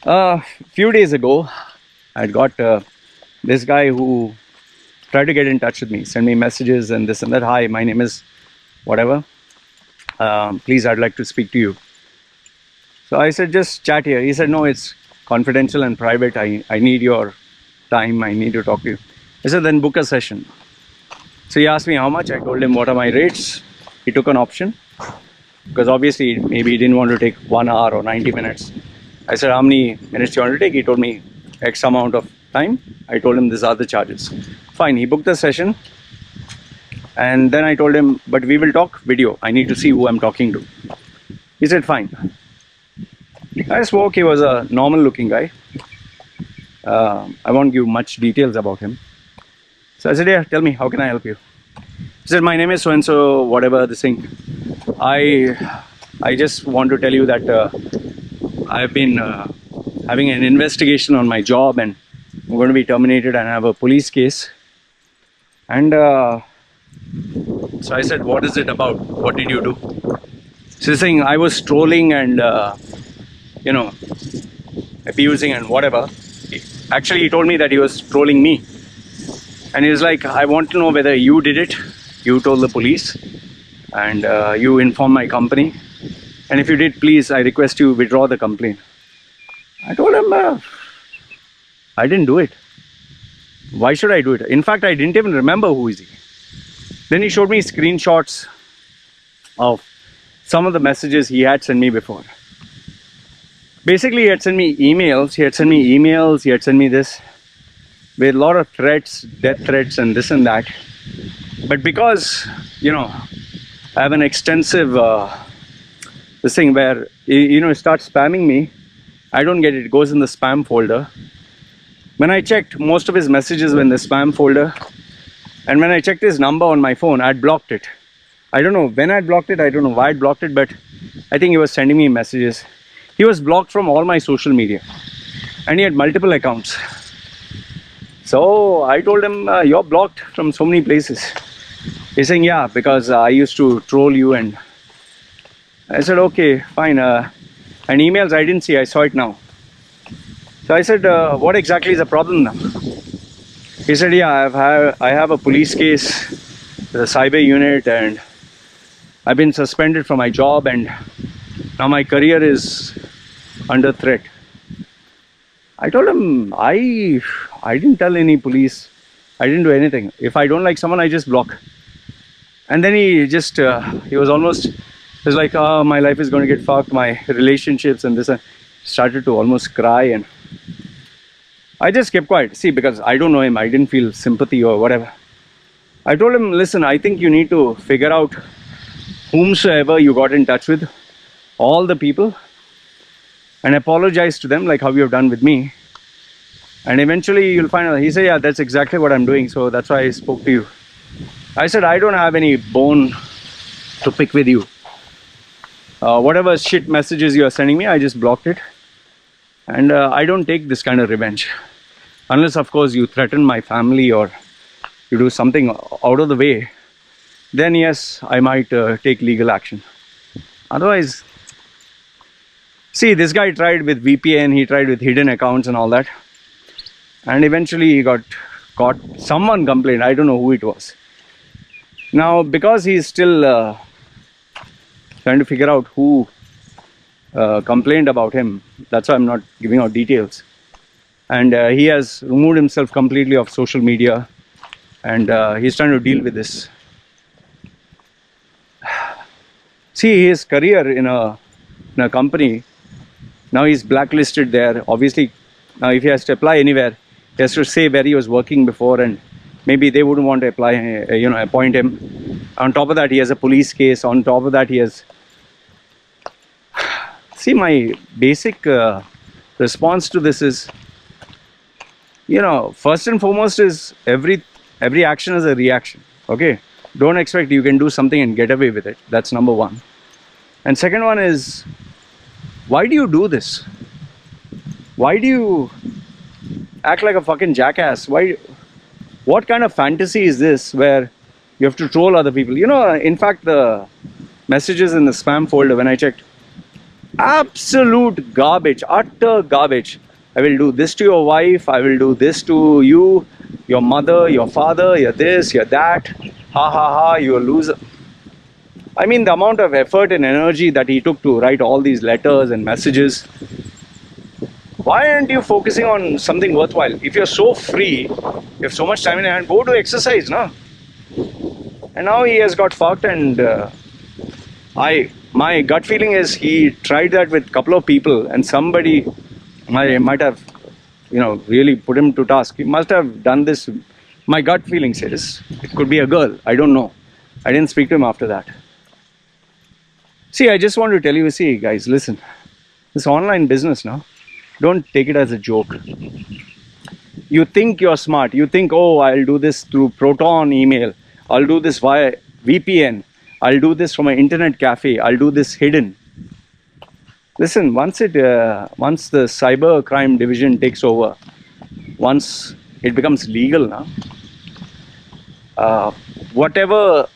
Few days ago, I got this guy who tried to get in touch with me, send me messages and this and that. Hi, my name is whatever. Please, I'd like to speak to you. So I said, just chat here. He said, no, it's confidential and private. I need your time. I need to talk to you. I said, then book a session. So he asked me how much. I told him what are my rates. He took an option because obviously maybe he didn't want to take 1 hour or 90 minutes. I said, how many minutes do you want to take? He told me X amount of time. I told him these are the charges. Fine, he booked the session. And then I told him, but we will talk video. I need to see who I'm talking to. He said, fine. I spoke, he was a normal looking guy. I won't give much details about him. So I said, yeah, tell me, how can I help you? He said, my name is so-and-so, whatever, this thing. I just want to tell you that I've been having an investigation on my job and I'm going to be terminated and I have a police case. And so I said, what is it about? What did you do? So he's saying, I was trolling and, abusing and whatever. Actually, he told me that he was trolling me. And he was like, I want to know whether you did it. You told the police and you informed my company. And if you did, please, I request you withdraw the complaint. I told him, I didn't do it. Why should I do it? In fact, I didn't even remember who is he. Then he showed me screenshots of some of the messages he had sent me before. Basically, he had sent me emails, he had sent me this with a lot of threats, death threats and this and that. But because, I have an extensive this thing where, it starts spamming me, I don't get it, it goes in the spam folder. When I checked, most of his messages were in the spam folder. And when I checked his number on my phone, I'd blocked it. I don't know when I'd blocked it, I don't know why I'd blocked it, but I think he was sending me messages. He was blocked from all my social media. And he had multiple accounts. So I told him, you're blocked from so many places. He's saying, yeah, because I used to troll you. And I said, okay, fine. And emails I didn't see, I saw it now. So I said, what exactly is the problem now? He said, yeah, I have a police case, the cyber unit, and I've been suspended from my job and now my career is under threat. I told him, I didn't tell any police. I didn't do anything. If I don't like someone, I just block. And then he just, he was like, oh, my life is going to get fucked, my relationships and this. And started to almost cry and I just kept quiet. See, because I don't know him, I didn't feel sympathy or whatever. I told him, listen, I think you need to figure out whomsoever you got in touch with, all the people, and apologize to them like how you have done with me. And eventually you'll find out. He said, yeah, that's exactly what I'm doing. So that's why I spoke to you. I said, I don't have any bone to pick with you. Whatever shit messages you are sending me, I just blocked it. And I don't take this kind of revenge. Unless, of course, you threaten my family or you do something out of the way. Then, yes, I might take legal action. Otherwise, see, this guy tried with VPN, he tried with hidden accounts and all that. And eventually he got caught. Someone complained, I don't know who it was. Now, because he's still trying to figure out who complained about him, that's why I'm not giving out details. And he has removed himself completely off social media and he's trying to deal with this. See, his career in a company, now he's blacklisted there. Obviously, now if he has to apply anywhere, he has to say where he was working before and maybe they wouldn't want to apply, appoint him. On top of that, he has a police case. On top of that, he has... See, my basic response to this is, first and foremost is every action is a reaction. Okay, don't expect you can do something and get away with it. That's number one. And second one is, why do you do this? Why do you act like a fucking jackass? What kind of fantasy is this where you have to troll other people? In fact, the messages in the spam folder, when I checked, Absolute garbage, utter garbage. I will do this to your wife, I will do this to you, your mother, your father, you're this, you're that. Ha ha ha, you're a loser. I mean, the amount of effort and energy that he took to write all these letters and messages. Why aren't you focusing on something worthwhile? If you're so free, you have so much time in your hand, go to exercise, no? And now he has got fucked, and my gut feeling is he tried that with a couple of people, and somebody might have, really put him to task. He must have done this. My gut feeling says it could be a girl. I don't know. I didn't speak to him after that. See, I just want to tell you, see, guys, listen. This online business now, don't take it as a joke. You think you're smart. You think, oh, I'll do this through Proton email. I'll do this via VPN. I'll do this from an internet cafe. I'll do this hidden. Listen, once the cyber crime division takes over, once it becomes legal now, whatever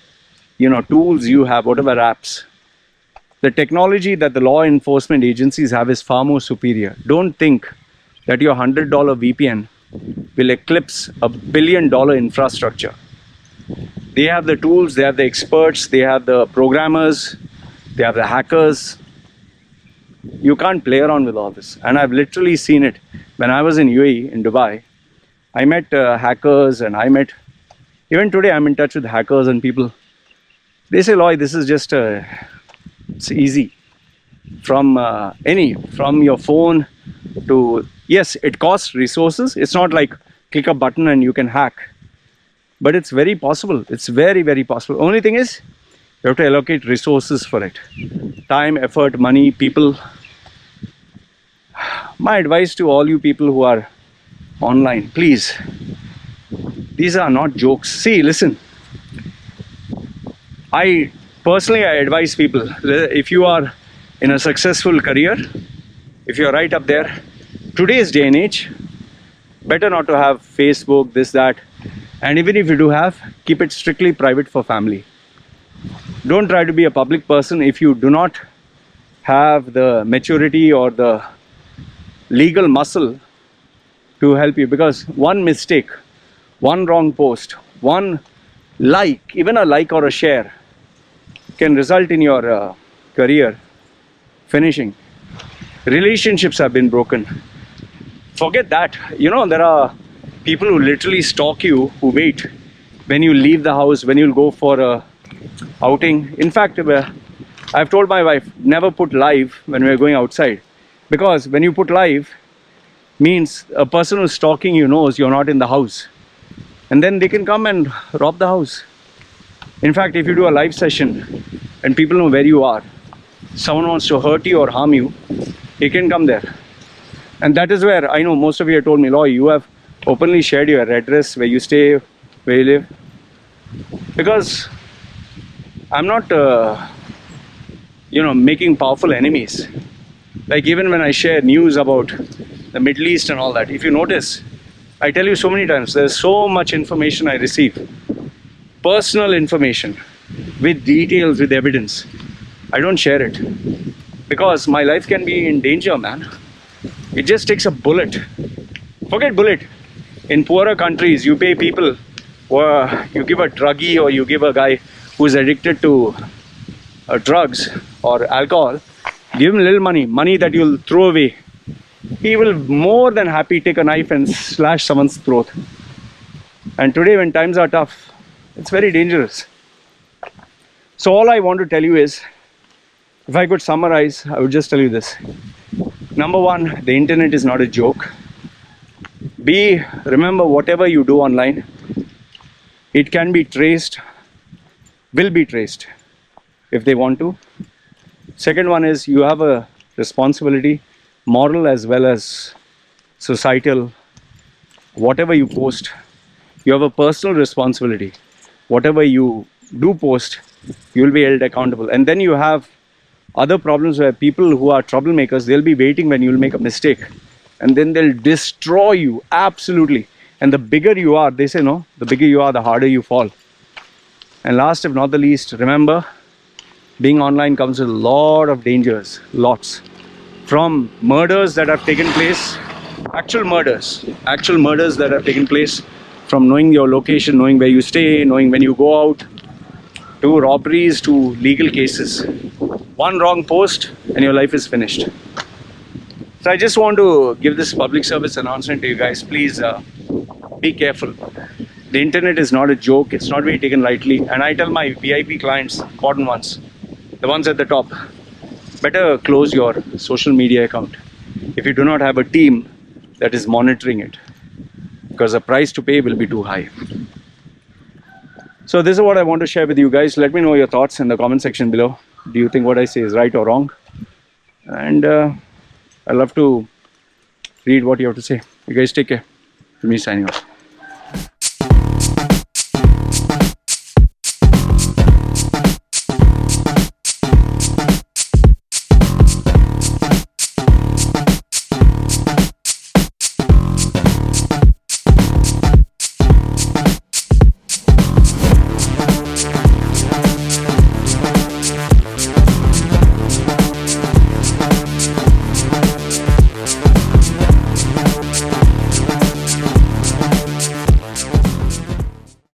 tools you have, whatever apps, the technology that the law enforcement agencies have is far more superior. Don't think that your $100 VPN will eclipse $1 billion infrastructure. They have the tools, they have the experts, they have the programmers, they have the hackers. You can't play around with all this. And I've literally seen it. When I was in UAE, in Dubai, I met hackers, and even today I'm in touch with hackers and people. They say, Loy, this is just, it's easy. From your phone to, yes, it costs resources. It's not like click a button and you can hack. But it's very possible. It's very, very possible. Only thing is, you have to allocate resources for it. Time, effort, money, people. My advice to all you people who are online, please, these are not jokes. See, listen. I advise people, if you are in a successful career, if you're right up there, today's day and age, better not to have Facebook, this, that. And even if you do have, keep it strictly private for family. Don't try to be a public person if you do not have the maturity or the legal muscle to help you. Because one mistake, one wrong post, one like, even a like or a share, can result in your career finishing. Relationships have been broken. Forget that. There are people who literally stalk you, who wait when you leave the house, when you'll go for a outing. In fact, I've told my wife, never put live when we're going outside. Because when you put live, means a person who's stalking you knows you're not in the house. And then they can come and rob the house. In fact, if you do a live session and people know where you are, someone wants to hurt you or harm you, he can come there. And that is where I know most of you have told me, Loy, you have openly shared your address, where you stay, where you live. Because I'm not, making powerful enemies. Like even when I share news about the Middle East and all that, if you notice, I tell you so many times, there's so much information I receive. Personal information, with details, with evidence. I don't share it. Because my life can be in danger, man. It just takes a bullet. Forget bullet. In poorer countries, you pay people, or you give a druggie, or you give a guy who's addicted to drugs or alcohol, give him a little money that you'll throw away. He will more than happy take a knife and slash someone's throat. And today when times are tough, it's very dangerous. So all I want to tell you is, if I could summarize, I would just tell you this. Number one, the internet is not a joke. B, remember whatever you do online, it can be traced, will be traced if they want to. Second one is, you have a responsibility, moral as well as societal. Whatever you post, you have a personal responsibility. Whatever you do post, you will be held accountable. And then you have other problems where people who are troublemakers, they'll be waiting when you'll make a mistake. And then they'll destroy you, absolutely. And the bigger you are, they say no, the bigger you are, the harder you fall. And last if not the least, remember, being online comes with a lot of dangers, lots. from murders that have taken place, actual murders that have taken place, from knowing your location, knowing where you stay, knowing when you go out, to robberies, to legal cases. One wrong post and your life is finished. So I just want to give this public service announcement to you guys. Please be careful. The internet is not a joke. It's not to be taken lightly. And I tell my VIP clients, important ones, the ones at the top, better close your social media account if you do not have a team that is monitoring it, because the price to pay will be too high. So this is what I want to share with you guys. Let me know your thoughts in the comment section below. Do you think what I say is right or wrong? And I love to read what you have to say. You guys take care. Me signing off.